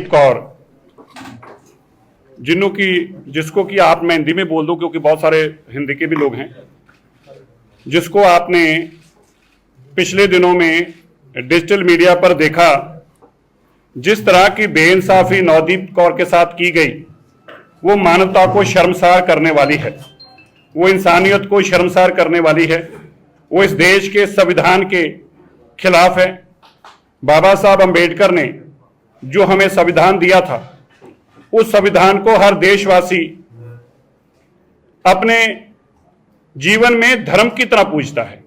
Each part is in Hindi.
कौर जिसको कि आप, मैं हिंदी में बोल दूं क्योंकि बहुत सारे हिंदी के भी लोग हैं, जिसको आपने पिछले दिनों में डिजिटल मीडिया पर देखा, जिस तरह की बेइंसाफी नवदीप कौर के साथ की गई, वो मानवता को शर्मसार करने वाली है, वो इंसानियत को शर्मसार करने वाली है, वो इस देश के संविधान के खिलाफ है। बाबा साहब अंबेडकर ने जो हमें संविधान दिया था, उस संविधान को हर देशवासी अपने जीवन में धर्म की तरह पूजता है,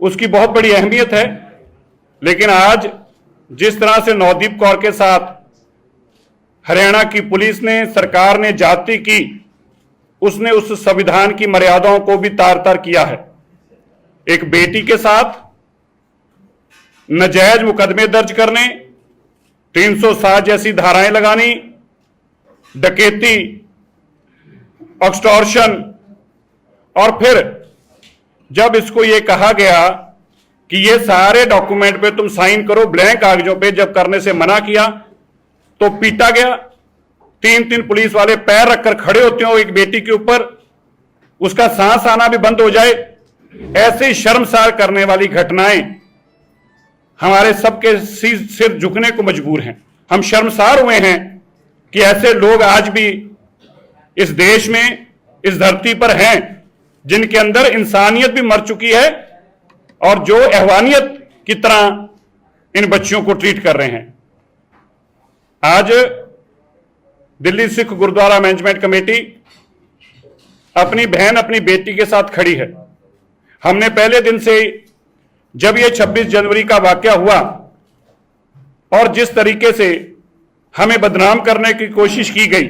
उसकी बहुत बड़ी अहमियत है। लेकिन आज जिस तरह से नवदीप कौर के साथ हरियाणा की पुलिस ने, सरकार ने जाति की, उसने उस संविधान की मर्यादाओं को भी तार तार किया है। एक बेटी के साथ नाजायज मुकदमे दर्ज करने, 307 जैसी धाराएं लगानी, डकैती, एक्सटॉर्शन, और फिर जब इसको यह कहा गया कि ये सारे डॉक्यूमेंट पे तुम साइन करो, ब्लैंक कागजों पे, जब करने से मना किया तो पीटा गया। 3 पुलिस वाले पैर रखकर खड़े होते हो एक बेटी के ऊपर, उसका सांस आना भी बंद हो जाए। ऐसे शर्मसार करने वाली घटनाएं हमारे सबके सिर झुकने को मजबूर हैं। हम शर्मसार हुए हैं कि ऐसे लोग आज भी इस देश में, इस धरती पर हैं, जिनके अंदर इंसानियत भी मर चुकी है और जो हैवानियत की तरह इन बच्चियों को ट्रीट कर रहे हैं। आज दिल्ली सिख गुरुद्वारा मैनेजमेंट कमेटी अपनी बहन, अपनी बेटी के साथ खड़ी है। हमने पहले दिन से, जब यह 26 जनवरी का वाकया हुआ और जिस तरीके से हमें बदनाम करने की कोशिश की गई,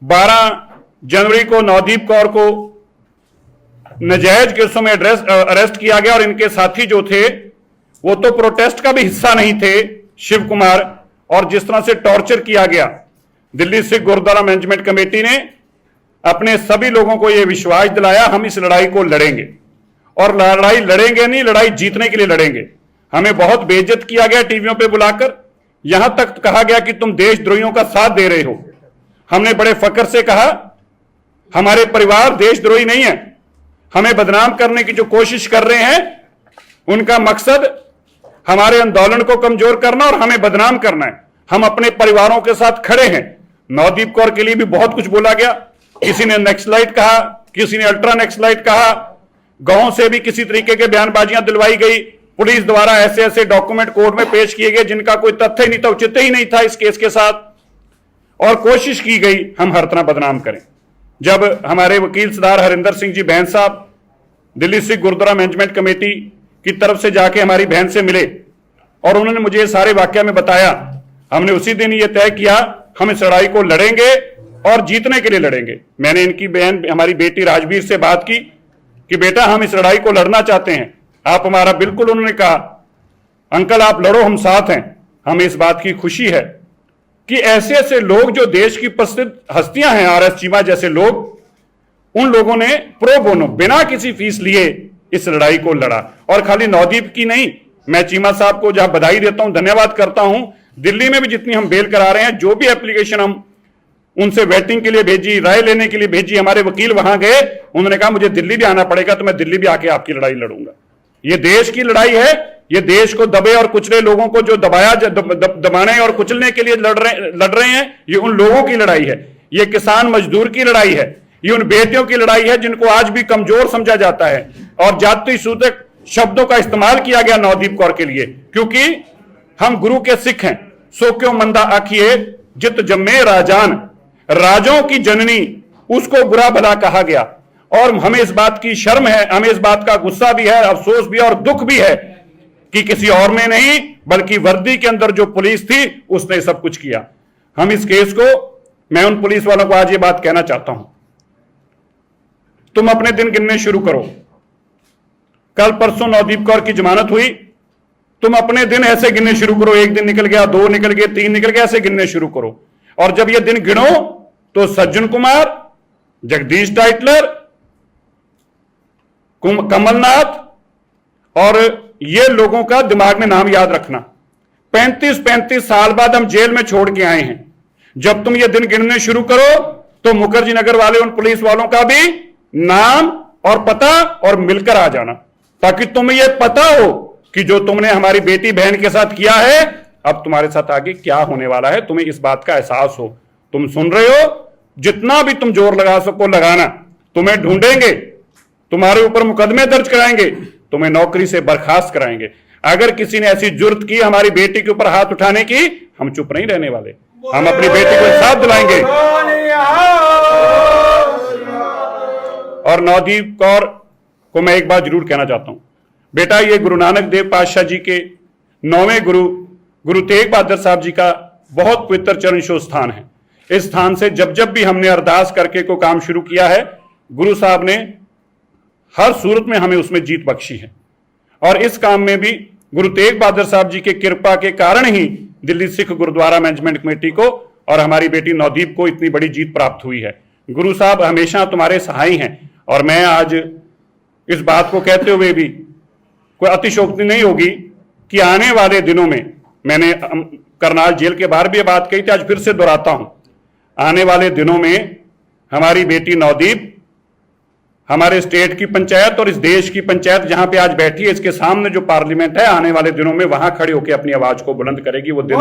12 जनवरी को नवदीप कौर को नाजायज केसों में अरेस्ट किया गया और इनके साथी जो थे वो तो प्रोटेस्ट का भी हिस्सा नहीं थे, शिव कुमार, और जिस तरह से टॉर्चर किया गया। दिल्ली सिख गुरुद्वारा मैनेजमेंट कमेटी ने अपने सभी लोगों को यह विश्वास दिलाया, हम इस लड़ाई को लड़ेंगे, और लड़ाई लड़ेंगे नहीं, लड़ाई जीतने के लिए लड़ेंगे। हमें बहुत बेइज्जत किया गया टीवियों पे बुलाकर, यहां तक कहा गया कि तुम देशद्रोहियों का साथ दे रहे हो। हमने बड़े फक्र से कहा, हमारे परिवार देशद्रोही नहीं है। हमें बदनाम करने की जो कोशिश कर रहे हैं, उनका मकसद हमारे आंदोलन को कमजोर करना और हमें बदनाम करना है। हम अपने परिवारों के साथ खड़े हैं। नवदीप कौर के लिए भी बहुत कुछ बोला गया, किसी ने नक्सलाइट कहा, किसी ने अल्ट्रा नक्सलाइट कहा, गांव से भी किसी तरीके के बयानबाजियां दिलवाई गई, पुलिस द्वारा ऐसे ऐसे डॉक्यूमेंट कोर्ट में पेश किए गए जिनका कोई तथ्य ही नहीं था, औचित्य ही नहीं था इस केस के साथ, और कोशिश की गई हम हर तरह बदनाम करें। जब हमारे वकील सरदार हरिंदर सिंह जी बैन साहब दिल्ली सिख गुरुद्वारा मैनेजमेंट कमेटी की तरफ से जाके हमारी बहन से मिले और उन्होंने मुझे सारे वाकया में बताया, हमने उसी दिन ये तय किया, हम इस लड़ाई को लड़ेंगे और जीतने के लिए लड़ेंगे। मैंने इनकी बहन, हमारी बेटी राजवीर से बात की कि बेटा हम इस लड़ाई को लड़ना चाहते हैं, आप हमारा बिल्कुल, उन्होंने कहा अंकल आप लड़ो, हम साथ हैं। हमें इस बात की खुशी है कि ऐसे ऐसे लोग जो देश की प्रसिद्ध हस्तियां हैं, आर एस चीमा जैसे लोग, उन लोगों ने प्रो बोनो, बिना किसी फीस लिए इस लड़ाई को लड़ा। और खाली नवदीप की नहीं, मैं चीमा साहब को जहां बधाई देता हूं, धन्यवाद करता हूं, दिल्ली में भी जितनी हम बेल करा रहे हैं, जो भी एप्लीकेशन हम उनसे वेटिंग के लिए भेजी, राय लेने के लिए भेजी, हमारे वकील वहां गए, उन्होंने कहा मुझे दिल्ली भी आना पड़ेगा तो मैं दिल्ली भी आके आपकी लड़ाई लड़ूंगा। ये देश की लड़ाई है, ये देश को दबे और कुचले लोगों को जो दबाने और कुचलने के लिए लड़ रहे हैं, ये उन लोगों की लड़ाई है। ये किसान मजदूर की लड़ाई है, ये उन बेटियों की लड़ाई है जिनको आज भी कमजोर समझा जाता है और जाति सूचक शब्दों का इस्तेमाल किया गया नवदीप कौर के लिए, क्योंकि हम गुरु के सिख हैं। सो क्यों मंदा आखिए जित जम्मे राजान, राजों की जननी, उसको बुरा भला कहा गया। और हमें इस बात की शर्म है, हमें इस बात का गुस्सा भी है, अफसोस भी है और दुख भी है कि किसी और में नहीं, बल्कि वर्दी के अंदर जो पुलिस थी उसने सब कुछ किया। हम इस केस को, मैं उन पुलिस वालों को आज ये बात कहना चाहता हूं, तुम अपने दिन गिनने शुरू करो। कल परसों नवदीप कौर की जमानत हुई, तुम अपने दिन ऐसे गिनने शुरू करो, 1 दिन निकल गया, 2 निकल गए, 3 निकल गए, ऐसे गिनने शुरू करो। और जब ये दिन गिनो तो सज्जन कुमार, जगदीश टाइटलर, कमलनाथ और ये लोगों का दिमाग में नाम याद रखना। 35-35 साल बाद हम जेल में छोड़ के आए हैं। जब तुम ये दिन गिनने शुरू करो तो मुखर्जी नगर वाले उन पुलिस वालों का भी नाम और पता और मिलकर आ जाना, ताकि तुम्हें यह पता हो कि जो तुमने हमारी बेटी बहन के साथ किया है, अब तुम्हारे साथ आगे क्या होने वाला है, तुम्हें इस बात का एहसास हो। तुम सुन रहे हो, जितना भी तुम जोर लगा सको लगाना। तुम्हें ढूंढेंगे, तुम्हारे ऊपर मुकदमे दर्ज कराएंगे, तुम्हें नौकरी से बर्खास्त कराएंगे। अगर किसी ने ऐसी जुर्त की हमारी बेटी के ऊपर हाथ उठाने की, हम चुप नहीं रहने वाले। हम अपनी बेटी को इंसाफ दिलाएंगे। और नवदीप कौर को मैं एक बात जरूर कहना चाहता हूं, बेटा, ये गुरु नानक देव पातशाह जी के 9वें गुरु तेग बहादुर साहब जी का बहुत पवित्र चरणछोह स्थान है। इस स्थान से जब जब भी हमने अरदास करके को काम शुरू किया है, गुरु साहब ने हर सूरत में हमें उसमें जीत बख्शी है। और इस काम में भी गुरु तेग बहादुर साहब जी के कृपा के कारण ही दिल्ली सिख गुरुद्वारा मैनेजमेंट कमेटी को और हमारी बेटी नवदीप को इतनी बड़ी जीत प्राप्त हुई है। गुरु साहब हमेशा तुम्हारे सहाय हैं। और मैं आज इस बात को कहते हुए भी कोई अतिशोक्ति नहीं होगी कि आने वाले दिनों में, मैंने करनाल जेल के बाहर भी ये बात कही थी, आज फिर से दोहराता हूं, आने वाले दिनों में हमारी बेटी नवदीप हमारे स्टेट की पंचायत और इस देश की पंचायत जहां पे आज बैठी है, इसके सामने जो पार्लियामेंट है, आने वाले दिनों में वहां खड़े होकर अपनी आवाज को बुलंद करेगी। वो दिन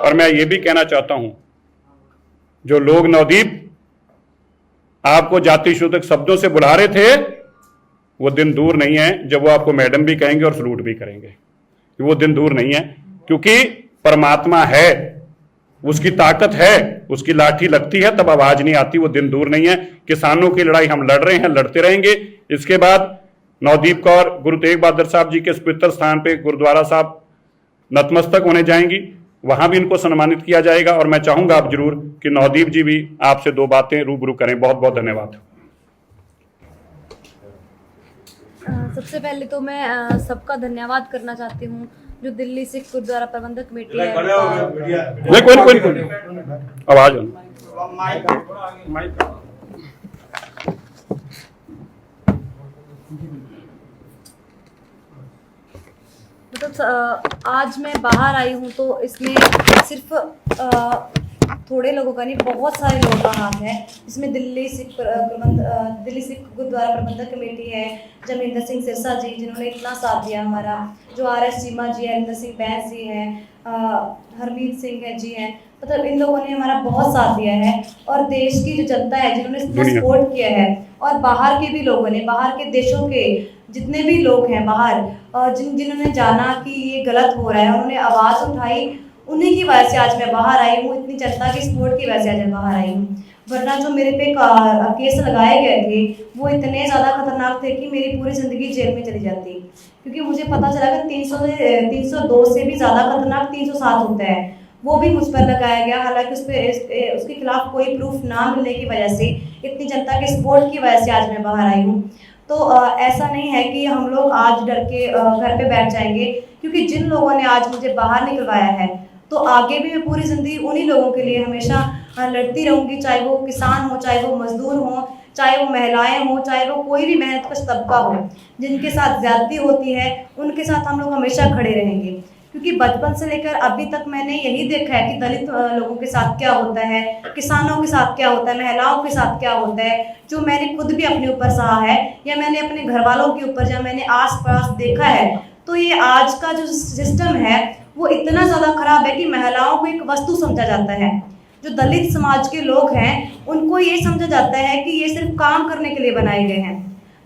और मैं ये भी कहना चाहता हूं, जो लोग नवदीप आपको जाति सूचक शब्दों से बुला रहे थे, वो दिन दूर नहीं है जब वो आपको मैडम भी कहेंगे और सलूट भी करेंगे। वो दिन दूर नहीं है, क्योंकि परमात्मा है, उसकी ताकत है, उसकी लाठी लगती है तब आवाज नहीं आती। वो दिन दूर नहीं है। किसानों की लड़ाई हम लड़ रहे हैं, लड़ते रहेंगे। इसके बाद नवदीप कौर गुरु तेग बहादुर साहब जी के इस पवित्र स्थान पे गुरुद्वारा साहब नतमस्तक होने जाएंगी, वहां भी इनको सम्मानित किया जाएगा। और मैं चाहूंगा आप जरूर कि नवदीप जी भी आपसे दो बातें रूबरू करें। बहुत बहुत धन्यवाद। सबसे पहले तो मैं सबका धन्यवाद करना चाहती हूँ, जो दिल्ली सिख गुरुद्वारा प्रबंधक कमेटी है। कोई आवाज मतलब आज मैं बाहर आई हूँ तो इसमें सिर्फ थोड़े लोगों का नहीं, बहुत सारे लोगों का हाथ है। इसमें दिल्ली सिख गुरुद्वारा प्रबंधक कमेटी है, जमिंदर सिंह सिरसा जी जिन्होंने इतना साथ दिया हमारा, जो RS चीमा जी है, हरिंदर सिंह बैंस जी हैं, हरमीत सिंह है जी हैं, मतलब इन लोगों ने हमारा बहुत साथ दिया है। और देश की जो जनता है जिन्होंने इतना सपोर्ट किया है, और बाहर के भी लोगों ने, बाहर के देशों के जितने भी लोग हैं बाहर, जिन्होंने जाना कि ये गलत हो रहा है, उन्होंने आवाज़ उठाई, उन्हीं की वजह से आज मैं बाहर आई हूँ। इतनी जनता की सपोर्ट की वजह से आज मैं बाहर आई हूँ। वरना जो मेरे पे केस लगाए गए थे वो इतने ज़्यादा खतरनाक थे कि मेरी पूरी ज़िंदगी जेल में चली जाती, क्योंकि मुझे पता चला कि 302 से भी ज़्यादा खतरनाक 307 होता है, वो भी मुझ पर लगाया गया। हालांकि उसके खिलाफ कोई प्रूफ ना मिलने की वजह से, इतनी जनता के सपोर्ट की वजह से आज मैं बाहर आई हूँ। तो ऐसा नहीं है कि हम लोग आज डर के घर पे बैठ जाएंगे, क्योंकि जिन लोगों ने आज मुझे बाहर निकलवाया है, तो आगे भी मैं पूरी ज़िंदगी उन्हीं लोगों के लिए हमेशा लड़ती रहूँगी, चाहे वो किसान हो, चाहे वो मजदूर हो, चाहे वो महिलाएं हो, चाहे वो कोई भी मेहनत कश तबका हो। जिनके साथ ज्यादती होती है उनके साथ हम लोग हमेशा खड़े रहेंगे, क्योंकि बचपन से लेकर अभी तक मैंने यही देखा है कि दलित लोगों के साथ क्या होता है, किसानों के साथ क्या होता है, महिलाओं के साथ क्या होता है, जो मैंने खुद भी अपने ऊपर सहा है, या मैंने अपने घर वालों के ऊपर, या मैंने आस पास देखा है। तो ये आज का जो सिस्टम है वो इतना ज़्यादा खराब है कि महिलाओं को एक वस्तु समझा जाता है। जो दलित समाज के लोग हैं उनको ये समझा जाता है कि ये सिर्फ काम करने के लिए बनाए गए हैं।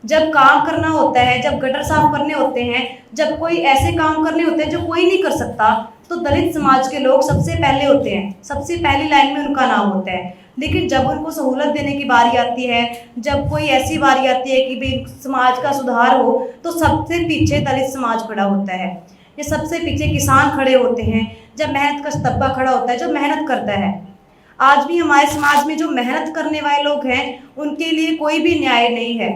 जब काम करना होता है, जब गटर साफ करने होते हैं, जब कोई ऐसे काम करने होते हैं जो कोई नहीं कर सकता, तो दलित समाज के लोग सबसे पहले होते हैं, सबसे पहली लाइन में उनका नाम होता है। लेकिन जब उनको सहूलत देने की बारी आती है, जब कोई ऐसी बारी आती है कि भाई समाज का सुधार हो, तो सबसे पीछे दलित समाज खड़ा होता है, ये सबसे पीछे किसान खड़े होते हैं। जब मेहनत का तबका खड़ा होता है, जो मेहनत करता है, आज भी हमारे समाज में जो मेहनत करने वाले लोग हैं उनके लिए कोई भी न्याय नहीं है।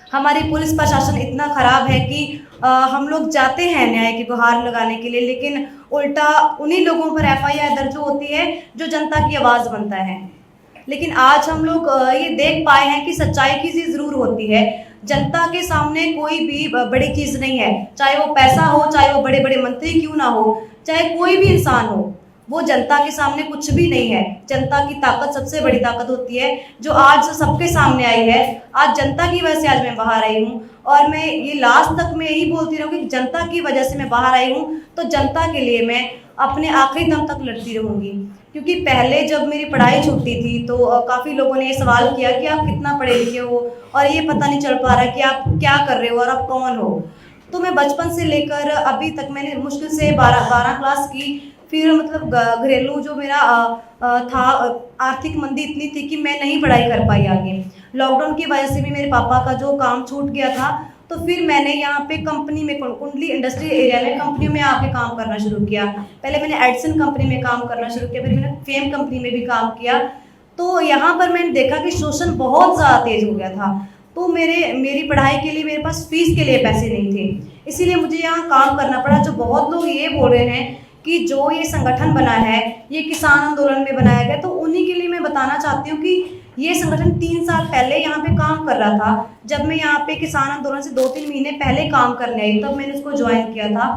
हमारी पुलिस प्रशासन इतना खराब है कि हम लोग जाते हैं न्याय की गुहार लगाने के लिए, लेकिन उल्टा उन्हीं लोगों पर FIR दर्ज होती है जो जनता की आवाज़ बनता है। लेकिन आज हम लोग ये देख पाए हैं कि सच्चाई की चीज़ ज़रूर होती है। जनता के सामने कोई भी बड़ी चीज नहीं है, चाहे वो पैसा हो, चाहे वो बड़े बड़े मंत्री क्यों ना हो, चाहे कोई भी इंसान हो, वो जनता के सामने कुछ भी नहीं है। जनता की ताकत सबसे बड़ी ताकत होती है, जो आज सबके सामने आई है। आज जनता की वजह से आज मैं बाहर आई हूँ, और मैं ये लास्ट तक मैं यही बोलती रहूँगी कि जनता की वजह से मैं बाहर आई हूँ, तो जनता के लिए मैं अपने आखिरी दम तक लड़ती रहूँगी। क्योंकि पहले जब मेरी पढ़ाई छूटी थी तो काफ़ी लोगों ने ये सवाल किया कि आप कितना पढ़े लिखे हो और ये पता नहीं चल पा रहा कि आप क्या कर रहे हो और आप कौन हो। तो मैं बचपन से लेकर अभी तक मैंने मुश्किल से 12 क्लास की, फिर मतलब घरेलू जो मेरा था, आर्थिक मंदी इतनी थी कि मैं नहीं पढ़ाई कर पाई आगे। लॉकडाउन की वजह से भी मेरे पापा का जो काम छूट गया था, तो फिर मैंने यहाँ पे कंपनी में, कुंडली इंडस्ट्रियल एरिया में कंपनियों में आके काम करना शुरू किया। पहले मैंने एडिसन कंपनी में काम करना शुरू किया, फिर मैंने फेम कंपनी में भी काम किया। तो यहाँ पर मैंने देखा कि शोषण बहुत ज़्यादा तेज हो गया था। तो मेरी पढ़ाई के लिए मेरे पास फीस के लिए पैसे नहीं थे, इसीलिए मुझे यहाँ काम करना पड़ा। जो बहुत लोग ये बोल रहे हैं कि जो ये संगठन बना है ये किसान आंदोलन में बनाया गया, तो उन्हीं के लिए मैं बताना चाहती हूँ कि ये संगठन 3 साल पहले यहाँ पे काम कर रहा था। जब मैं यहाँ पे किसान आंदोलन से 2-3 महीने पहले काम करने आई, तब मैंने उसको ज्वाइन किया था,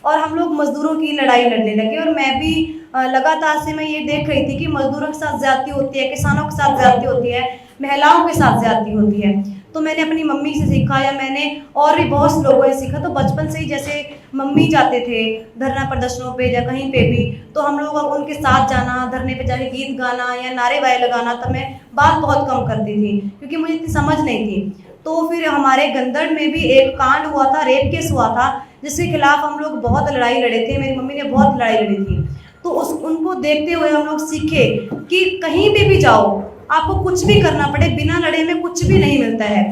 और हम लोग मजदूरों की लड़ाई लड़ने लगे। और मैं भी लगातार से मैं ये देख रही थी कि मजदूरों के साथ ज्यादती होती है, किसानों के साथ ज्यादती होती है, महिलाओं के साथ ज्यादती होती है। तो मैंने अपनी मम्मी से सीखा, या मैंने और भी बहुत से लोगों से सीखा। तो बचपन से ही जैसे मम्मी जाते थे धरना प्रदर्शनों पे या कहीं पे भी, तो हम लोग उनके साथ जाना, धरने पे जाके गीत गाना या नारे वारे लगाना, तब मैं बात बहुत कम करती थी क्योंकि मुझे इतनी समझ नहीं थी। तो फिर हमारे गंदड़ में भी एक कांड हुआ था, रेप केस हुआ था, जिसके खिलाफ हम लोग बहुत लड़ाई लड़े थे। मेरी मम्मी ने बहुत लड़ाई लड़ी थी। तो उनको देखते हुए हम लोग सीखे कि कहीं पे भी जाओ, आपको कुछ भी करना पड़े, बिना लड़े में कुछ भी नहीं मिलता है।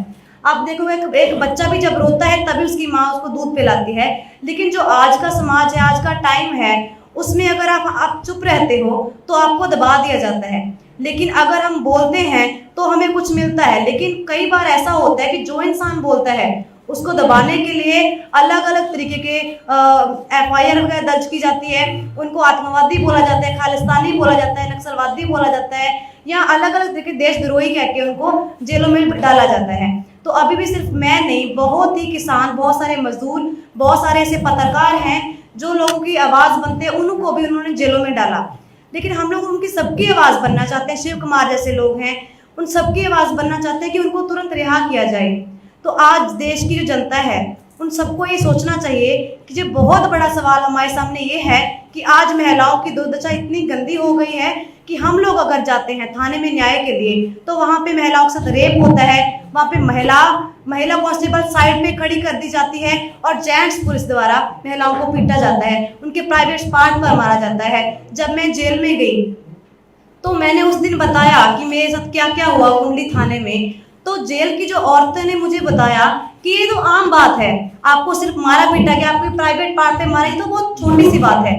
आप देखो एक बच्चा भी जब रोता है तभी उसकी माँ उसको दूध पिलाती है, लेकिन जो आज का समाज है, आज का टाइम है, उसमें अगर आप चुप रहते हो तो आपको दबा दिया जाता है। लेकिन अगर हम बोलते हैं तो हमें कुछ मिलता है। लेकिन कई बार ऐसा होता है कि जो इंसान बोलता है उसको दबाने के लिए अलग अलग तरीके के FIR वगैरह दर्ज की जाती है। उनको आतंकवादी बोला जाता है, खालिस्तानी बोला जाता है, नक्सलवादी बोला जाता है, या अलग अलग तरीके देशद्रोही कह के उनको जेलों में डाला जाता है। तो अभी भी सिर्फ मैं नहीं, बहुत ही किसान, बहुत सारे मजदूर, बहुत सारे ऐसे पत्रकार हैं जो लोगों की आवाज़ बनते हैं, उनको भी उन्होंने जेलों में डाला। लेकिन हम लोग उनकी सबकी आवाज़ बनना चाहते हैं। शिव कुमार जैसे लोग हैं, उन सबकी आवाज़ बनना चाहते हैं कि उनको तुरंत रिहा किया जाए। तो आज देश की जो जनता है उन सबको ये सोचना चाहिए कि जो बहुत बड़ा सवाल हमारे सामने ये है कि आज महिलाओं की दुर्दशा इतनी गंदी हो गई है कि हम लोग अगर जाते हैं थाने में न्याय के लिए तो वहाँ पे महिलाओं के साथ रेप होता है। वहाँ पे महिला कांस्टेबल साइड पे खड़ी कर दी जाती है और जेंट्स पुलिस द्वारा महिलाओं को पीटा जाता है, उनके प्राइवेट पार्ट पर मारा जाता है। जब मैं जेल में गई तो मैंने उस दिन बताया कि मेरे साथ क्या क्या हुआ कुंडली थाने में। तो जेल की जो औरतें ने मुझे बताया कि ये तो आम बात है, आपको सिर्फ मारा पीटा गया, आपके प्राइवेट पार्ट पे मारा, ये तो बहुत छोटी सी बात है।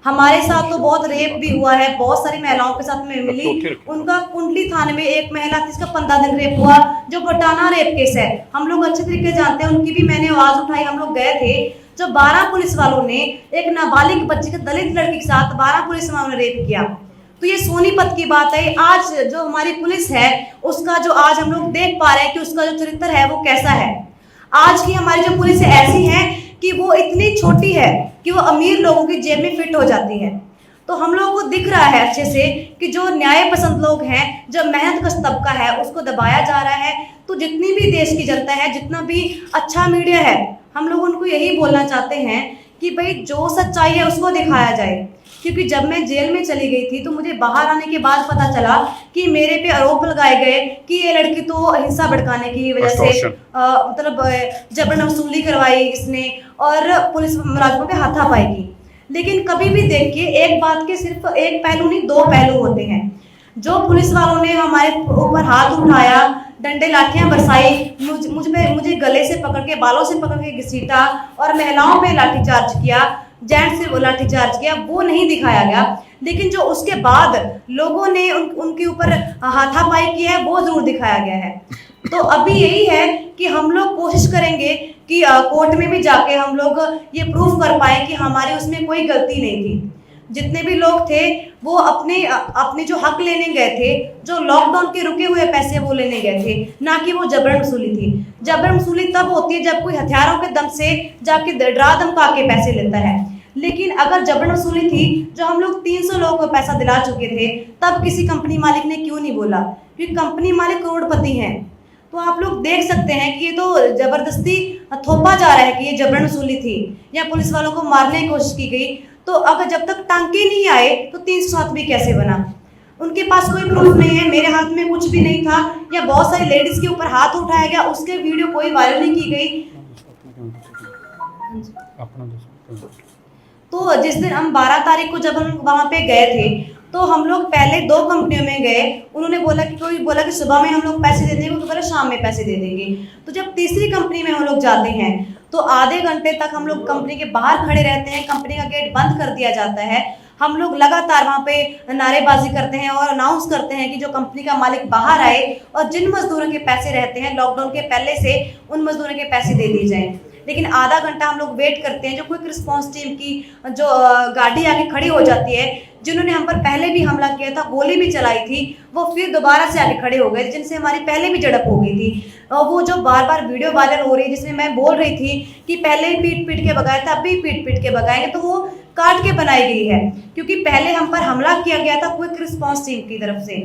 हमारे साथ तो बहुत रेप भी हुआ है, बहुत सारी महिलाओं के साथ में मिली। उनका कुंडली थाने में एक महिला थी, इसका 15 दिन रेप हुआ, जो बटाना रेप केस है, हम लोग अच्छे तरीके से जानते हैं। उनकी भी मैंने आवाज उठाई, हम लोग गए थे। जो 12 पुलिस वालों ने एक नाबालिग बच्ची के, दलित लड़की के साथ 12 पुलिस वालों ने रेप किया। तो ये सोनीपत की बात है। आज जो हमारी पुलिस है उसका जो आज हम लोग देख पा रहे हैं कि उसका जो चरित्र है वो कैसा है। आज की हमारी जो पुलिस ऐसी है कि वो इतनी छोटी है कि वो अमीर लोगों की जेब में फिट हो जाती है। तो हम लोगों को दिख रहा है अच्छे से कि जो न्याय पसंद लोग हैं, जो मेहनत का तबका है, उसको दबाया जा रहा है। तो जितनी भी देश की जनता है, जितना भी अच्छा मीडिया है, हम लोग उनको यही बोलना चाहते हैं कि भाई जो सच्चाई है उसको दिखाया जाए। क्योंकि जब मैं जेल में चली गई थी तो मुझे बाहर आने के बाद पता चला कि मेरे पे आरोप लगाए गए कि ये लड़की तो हिंसा भड़काने की वजह से मतलब जबरन वसूली करवाई इसने और पुलिस मुलाजिमों पे हाथापाई की। लेकिन कभी भी देखिए, एक बात के सिर्फ एक पहलू नहीं, 2 पहलू होते हैं। जो पुलिस वालों ने हमारे ऊपर हाथ उठाया, डंडे लाठियां बरसाई, मुझे गले से पकड़ के, बालों से पकड़ के घसीटा और महिलाओं पे लाठीचार्ज किया, जेंट्स से वो लाठीचार्ज किया, वो नहीं दिखाया गया। लेकिन जो उसके बाद लोगों ने उनके ऊपर हाथापाई की है वो जरूर दिखाया गया है। तो अभी यही है कि हम लोग कोशिश करेंगे कि कोर्ट में भी जाके हम लोग ये प्रूफ कर पाए कि हमारी उसमें कोई गलती नहीं थी। जितने भी लोग थे वो अपने जो हक लेने गए थे, जो लॉकडाउन के रुके हुए पैसे वो लेने गए थे, ना कि वो जबरन वसूली थी। जबरन वसूली तब होती है जब कोई हथियारों के दम से जाके डरा धमका के पैसे लेता है। लेकिन अगर जबरन वसूली थी, जो हम लोग 300 लोगों को पैसा दिला चुके थे, तब किसी कंपनी मालिक ने क्यों नहीं बोला? क्योंकि कंपनी मालिक करोड़पति हैं। तो आप लोग देख सकते हैं कि ये तो जबरदस्ती थोपा जा रहा है कि ये जबरन वसूली थी या पुलिस वालों को मारने की कोशिश की गई। तो अगर जब तक टांके नहीं आए तो 307 भी कैसे बना? उनके पास कोई प्रूफ नहीं है, मेरे हाथ में कुछ भी नहीं था, या बहुत सारी लेडीज के ऊपर हाथ उठाया गया, उसके वीडियो कोई वायरल नहीं की गई। तो जिस दिन हम 12 तारीख को जब हम वहाँ पे गए थे, तो हम लोग पहले 2 कंपनियों में गए। उन्होंने बोला कि कोई बोला कि सुबह में हम लोग पैसे दे देंगे, तो बोला शाम में पैसे दे देंगे। तो जब तीसरी कंपनी में हम लोग जाते हैं तो आधे घंटे तक हम लोग कंपनी के बाहर खड़े रहते हैं, कंपनी का गेट बंद कर दिया जाता है। हम लोग लगातार वहाँ पे नारेबाजी करते हैं और अनाउंस करते हैं कि जो कंपनी का मालिक बाहर आए और जिन मजदूरों के पैसे रहते हैं लॉकडाउन के पहले से, उन मजदूरों के पैसे दे दिए जाएं। लेकिन आधा घंटा हम लोग वेट करते हैं, जो क्विक रिस्पांस टीम की जो गाड़ी आके खड़ी हो जाती है, जिन्होंने हम पर पहले भी हमला किया था, गोली भी चलाई थी, वो फिर दोबारा से आके खड़े हो गए, जिनसे हमारी पहले भी झड़प हो गई थी। और वो जो बार बार वीडियो वायरल हो रही है जिसमें मैं बोल रही थी कि पहले ही पीट पीट के भगाया था, अब भी पीट पीट के भगाएंगे, तो वो काट के बनाई गई है, क्योंकि पहले हम पर हमला किया गया था क्विक रिस्पांस टीम की तरफ से।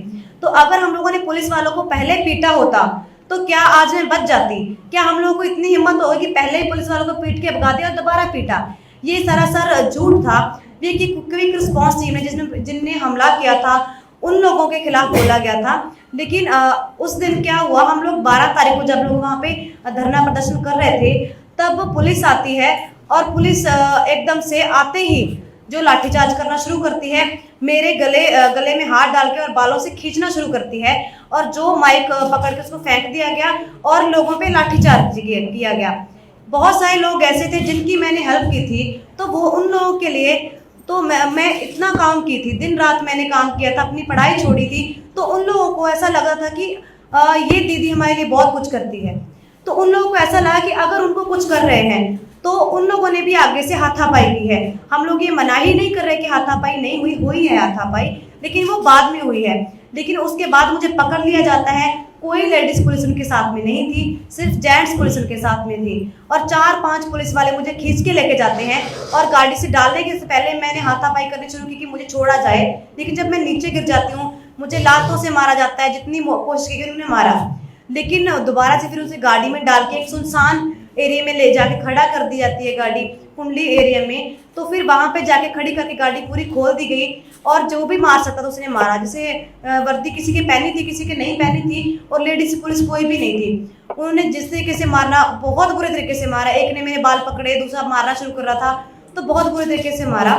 तो अगर हम लोगों ने पुलिस वालों को पहले पीटा होता तो क्या आज मैं बच जाती? क्या हम लोगों को इतनी हिम्मत होगी कि पहले ही पुलिस वालों को पीट के भगा दिया और दोबारा पीटा? ये सरासर झूठ था। ये कि क्विक रिस्पांस टीम है जिनने हमला किया था, उन लोगों के खिलाफ बोला गया था। लेकिन उस दिन क्या हुआ, हम लोग 12 तारीख को जब लोग वहाँ पे धरना प्रदर्शन कर रहे थे, तब पुलिस आती है और पुलिस एकदम से आते ही जो लाठीचार्ज करना शुरू करती है, मेरे गले में हाथ डाल के और बालों से खींचना शुरू करती है, और जो माइक पकड़ के उसको फेंक दिया गया और लोगों पे लाठीचार्ज किया गया। बहुत सारे लोग ऐसे थे जिनकी मैंने हेल्प की थी, तो वो उन लोगों के लिए तो मैं इतना काम की थी, दिन रात मैंने काम किया था, अपनी पढ़ाई छोड़ी थी। तो उन लोगों को ऐसा लगा था कि ये दीदी हमारे लिए बहुत कुछ करती है। तो उन लोगों को ऐसा लगा कि अगर उनको कुछ कर रहे हैं तो उन लोगों ने भी आगे से हाथापाई की है। हम लोग ये मना ही नहीं कर रहे कि हाथापाई नहीं हुई है हाथापाई, लेकिन वो बाद में हुई है। लेकिन उसके बाद मुझे पकड़ लिया जाता है, कोई लेडीज पुलिस उनके साथ में नहीं थी, सिर्फ जेंट्स पुलिस उनके साथ में थी, और 4-5 पुलिस वाले मुझे खींच के लेके जाते हैं और गाड़ी से डालने के पहले मैंने हाथापाई करनी शुरू की कि मुझे छोड़ा जाए। लेकिन जब मैं नीचे गिर जाती हूँ, मुझे लातों से मारा जाता है, जितनी कोशिश की उन्होंने मारा। लेकिन दोबारा से फिर उसे गाड़ी में डाल के एक सुनसान एरिया में ले जाके खड़ा कर दी जाती है, गाड़ी कुंडली एरिया में। तो फिर वहां पे जाके खड़ी करके गाड़ी पूरी खोल दी गई, और जो भी मार सकता था उसने मारा। जैसे वर्दी किसी के पहनी थी, किसी के नहीं पहनी थी, और लेडीज पुलिस कोई भी नहीं थी। उन्होंने जिस तरीके से मारना, बहुत बुरे तरीके से मारा। एक ने मेरे बाल पकड़े, दूसरा मारना शुरू कर रहा था, तो बहुत बुरे तरीके से मारा।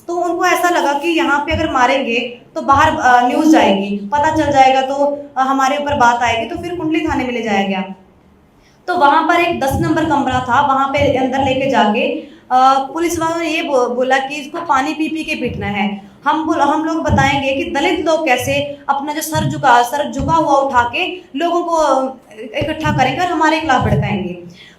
तो उनको ऐसा लगा कि यहाँ पे अगर मारेंगे तो बाहर न्यूज आएगी, पता चल जाएगा, तो हमारे ऊपर बात आएगी, तो फिर कुंडली थाने में ले जाया गया। तो वहां पर एक 10 नंबर कमरा था, वहां पे अंदर लेके जाके पुलिस वालों ने ये बोला कि इसको पानी पी पी के पीटना है। हम लोग बताएंगे कि दलित लोग कैसे अपना जो सर झुका हुआ उठा के लोगों को इकट्ठा करेंगे और हमारे खिलाफ भड़काएंगे।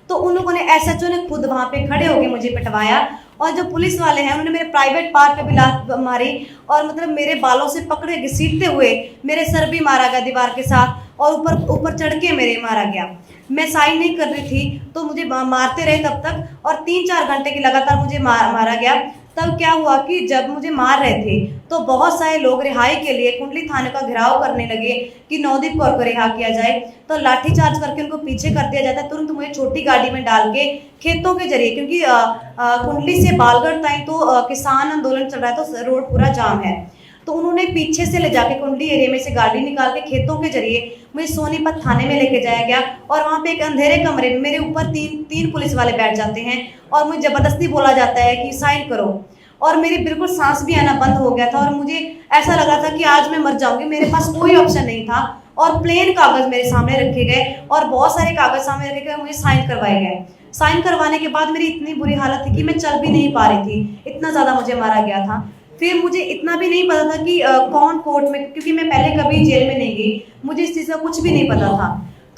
तो उन लोगों ने एसएचओ ने खुद वहां पे खड़े होके मुझे पिटवाया, और जो पुलिस वाले हैं उन्होंने मेरे प्राइवेट पार्ट पे भी लात मारी, और मतलब मेरे बालों से पकड़े घसीटते हुए मेरे सर भी मारा गया दीवार के साथ, और ऊपर चढ़ के मेरे मारा गया। मैं साइन नहीं कर रही थी तो मुझे मारते रहे तब तक, और 3-4 घंटे की लगातार मुझे मारा गया। तब क्या हुआ कि जब मुझे मार रहे थे तो बहुत सारे लोग रिहाई के लिए कुंडली थाने का घेराव करने लगे कि नवदीप कौर को रिहा किया जाए। तो लाठीचार्ज करके उनको पीछे कर दिया जाता है। तुरंत मुझे छोटी गाड़ी में डाल के खेतों के जरिए, क्योंकि कुंडली से बालगढ़ तक तो किसान आंदोलन चल रहा है, तो रोड पूरा जाम है। तो उन्होंने पीछे से ले जाके कुंडली एरिया में से गाड़ी निकाल के खेतों के जरिए मुझे सोनीपत थाने में लेके जाया गया, और वहाँ पे एक अंधेरे कमरे में मेरे ऊपर तीन पुलिस वाले बैठ जाते हैं, और मुझे जबरदस्ती बोला जाता है कि साइन करो। और मेरी बिल्कुल सांस भी आना बंद हो गया था, और मुझे ऐसा लगा था कि आज मैं मर जाऊंगी। मेरे पास कोई ऑप्शन नहीं था, और प्लेन कागज मेरे सामने रखे गए, और बहुत सारे कागज सामने रखे गए, मुझे साइन करवाए गए। साइन करवाने के बाद मेरी इतनी बुरी हालत थी कि मैं चल भी नहीं पा रही थी, इतना ज़्यादा मुझे मारा गया था। फिर मुझे इतना भी नहीं पता था कि कौन कोर्ट में, क्योंकि मैं पहले कभी जेल में नहीं गई, मुझे इस चीज़ का कुछ भी नहीं पता था।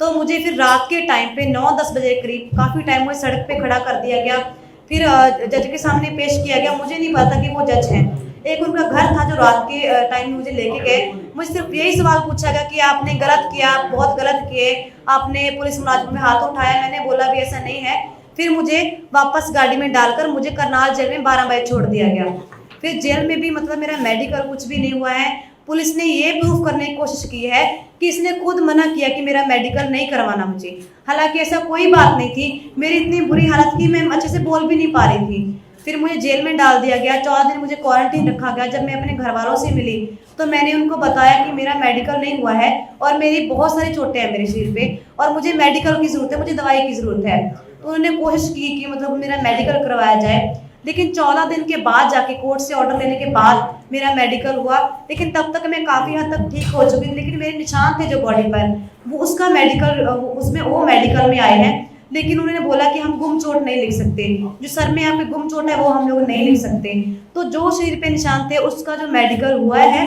तो मुझे फिर रात के टाइम पे 9-10 बजे के करीब काफ़ी टाइम मुझे सड़क पे खड़ा कर दिया गया। फिर जज के सामने पेश किया गया। मुझे नहीं पता कि वो जज हैं। एक उनका घर था जो रात के टाइम में मुझे लेके गए। मुझे सिर्फ यही सवाल पूछा गया कि आपने गलत किया, आप बहुत गलत किए, आपने पुलिस मुलाजिम में हाथ उठाया। मैंने बोला भी ऐसा नहीं है। फिर मुझे वापस गाड़ी में डालकर मुझे करनाल जेल में 12 बजे छोड़ दिया गया। फिर जेल में भी मतलब मेरा मेडिकल कुछ भी नहीं हुआ है। पुलिस ने ये प्रूफ करने की कोशिश की है कि इसने खुद मना किया कि मेरा मेडिकल नहीं करवाना मुझे, हालांकि ऐसा कोई बात नहीं थी। मेरी इतनी बुरी हालत थी, मैं अच्छे से बोल भी नहीं पा रही थी। फिर मुझे जेल में डाल दिया गया, 14 दिन मुझे क्वारंटीन रखा गया। जब मैं अपने घर वालों से मिली तो मैंने उनको बताया कि मेरा मेडिकल नहीं हुआ है और मेरी बहुत सारी चोटें हैं मेरे शरीर पे और मुझे मेडिकल की ज़रूरत है, मुझे दवाई की ज़रूरत है। तो उन्होंने कोशिश की कि मतलब मेरा मेडिकल करवाया जाए, लेकिन 14 दिन के बाद जाके कोर्ट से ऑर्डर लेने के बाद मेरा मेडिकल हुआ। लेकिन तब तक मैं काफ़ी हद तक ठीक हो चुकी थी, लेकिन मेरे निशान थे जो बॉडी पर, वो उसका मेडिकल उसमें वो मेडिकल में आए हैं। लेकिन उन्होंने बोला कि हम गुम चोट नहीं लिख सकते, जो सर में यहाँ पे गुम चोट है वो हम लोग नहीं लिख सकते। तो जो शरीर पे निशान थे उसका जो मेडिकल हुआ है,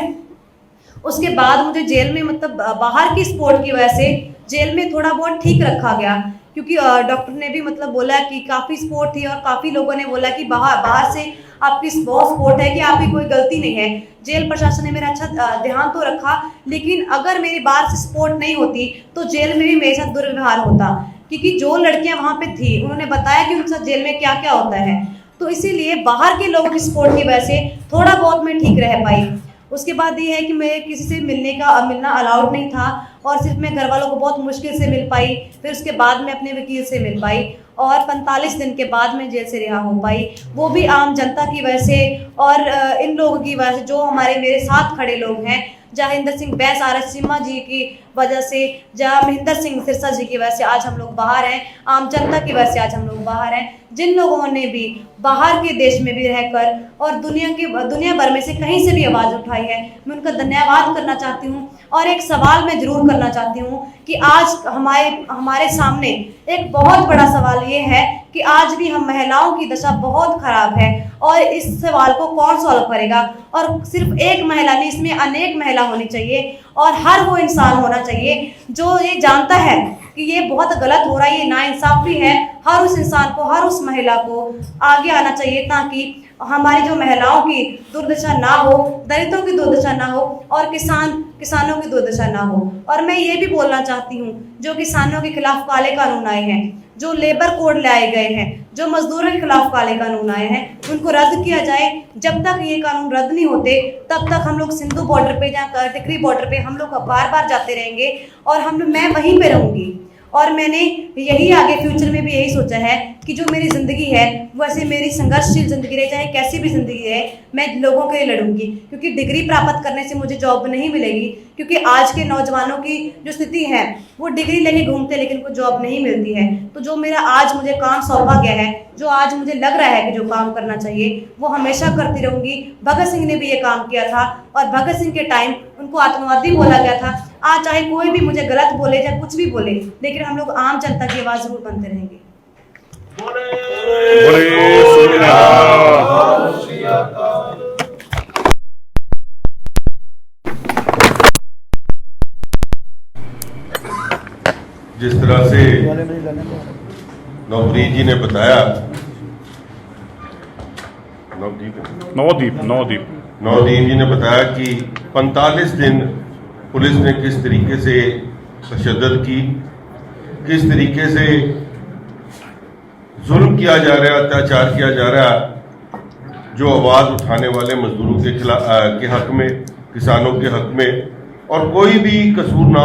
उसके बाद मुझे जेल में मतलब बाहर की स्पोर्ट की वजह से जेल में थोड़ा बहुत ठीक रखा गया, क्योंकि डॉक्टर ने भी मतलब बोला कि काफ़ी स्पोर्ट थी और काफ़ी लोगों ने बोला कि बाहर से आपकी बहुत स्पोर्ट है, कि आपकी कोई गलती नहीं है। जेल प्रशासन ने मेरा अच्छा ध्यान तो रखा, लेकिन अगर मेरी बाहर से सपोर्ट नहीं होती तो जेल में भी मेरे साथ दुर्व्यवहार होता, क्योंकि जो लड़कियां वहाँ पे थी उन्होंने बताया कि उनके साथ जेल में क्या क्या होता है। तो इसीलिए बाहर के लोगों की सपोर्ट की वजह से थोड़ा बहुत मैं ठीक रह पाई। उसके बाद ये है कि मैं किसी से मिलना अलाउड नहीं था और सिर्फ मैं घर वालों को बहुत मुश्किल से मिल पाई। फिर उसके बाद मैं अपने वकील से मिल पाई और 45 दिन के बाद मैं जेल से रिहा हो पाई, वो भी आम जनता की वजह से और इन लोगों की वजह से जो हमारे मेरे साथ खड़े लोग हैं, जहांगीर सिंह बैस आरसिम्हा जी की वजह से, जहाँ महेंद्र सिंह सिरसा जी की वजह से आज हम लोग बाहर हैं, आम जनता की वजह से आज हम लोग बाहर हैं। जिन लोगों ने भी बाहर के देश में भी रहकर और दुनिया भर में से कहीं से भी आवाज़ उठाई है, मैं उनका धन्यवाद करना चाहती हूँ। और एक सवाल मैं ज़रूर करना चाहती हूँ कि आज हमारे सामने एक बहुत बड़ा सवाल ये है कि आज भी हम महिलाओं की दशा बहुत खराब है और इस सवाल को कौन सॉल्व करेगा। और सिर्फ एक महिला नहीं, इसमें अनेक महिला होनी चाहिए और हर वो इंसान होना चाहिए जो ये जानता है कि ये बहुत गलत हो रहा है, ये नाइंसाफ़ी है। हर उस इंसान को, हर उस महिला को आगे आना चाहिए ताकि हमारी जो महिलाओं की दुर्दशा ना हो, दलितों की दुर्दशा ना हो और किसानों की दुर्दशा ना हो। और मैं ये भी बोलना चाहती हूँ, जो किसानों के खिलाफ काले कानून आए हैं, जो लेबर कोड लाए गए हैं, जो मजदूरों के खिलाफ काले कानून आए हैं, उनको रद्द किया जाए। जब तक ये कानून रद्द नहीं होते तब तक हम लोग सिंधु बॉर्डर पे या टिकरी बॉर्डर पे हम लोग बार बार जाते रहेंगे और मैं वहीं पे रहूँगी। और मैंने यही आगे फ्यूचर में भी यही सोचा है कि जो मेरी ज़िंदगी है वैसे मेरी संघर्षशील ज़िंदगी रहे, चाहे कैसी भी ज़िंदगी रहे, मैं लोगों के लिए लड़ूंगी। क्योंकि डिग्री प्राप्त करने से मुझे जॉब नहीं मिलेगी, क्योंकि आज के नौजवानों की जो स्थिति है वो डिग्री लेके घूमते लेकिन उनको जॉब नहीं मिलती है। तो जो मेरा आज मुझे काम सौंपा गया है, जो आज मुझे लग रहा है कि जो काम करना चाहिए, वो हमेशा करती रहूँगी। भगत सिंह ने भी ये काम किया था और भगत सिंह के टाइम उनको आतंकवादी बोला गया था। आज चाहे कोई भी मुझे गलत बोले या कुछ भी बोले, लेकिन हम लोग आम जनता की आवाज़ जरूर बनते रहेंगे। जिस तरह से नवप्रीत जी ने बताया, नवदीप जी ने बताया कि 45 दिन पुलिस ने किस तरीके से तशद्दुद की, किस तरीके से जुल्म किया जा रहा है, अत्याचार किया जा रहा है जो आवाज़ उठाने वाले मजदूरों के हक में, किसानों के हक में, और कोई भी कसूर ना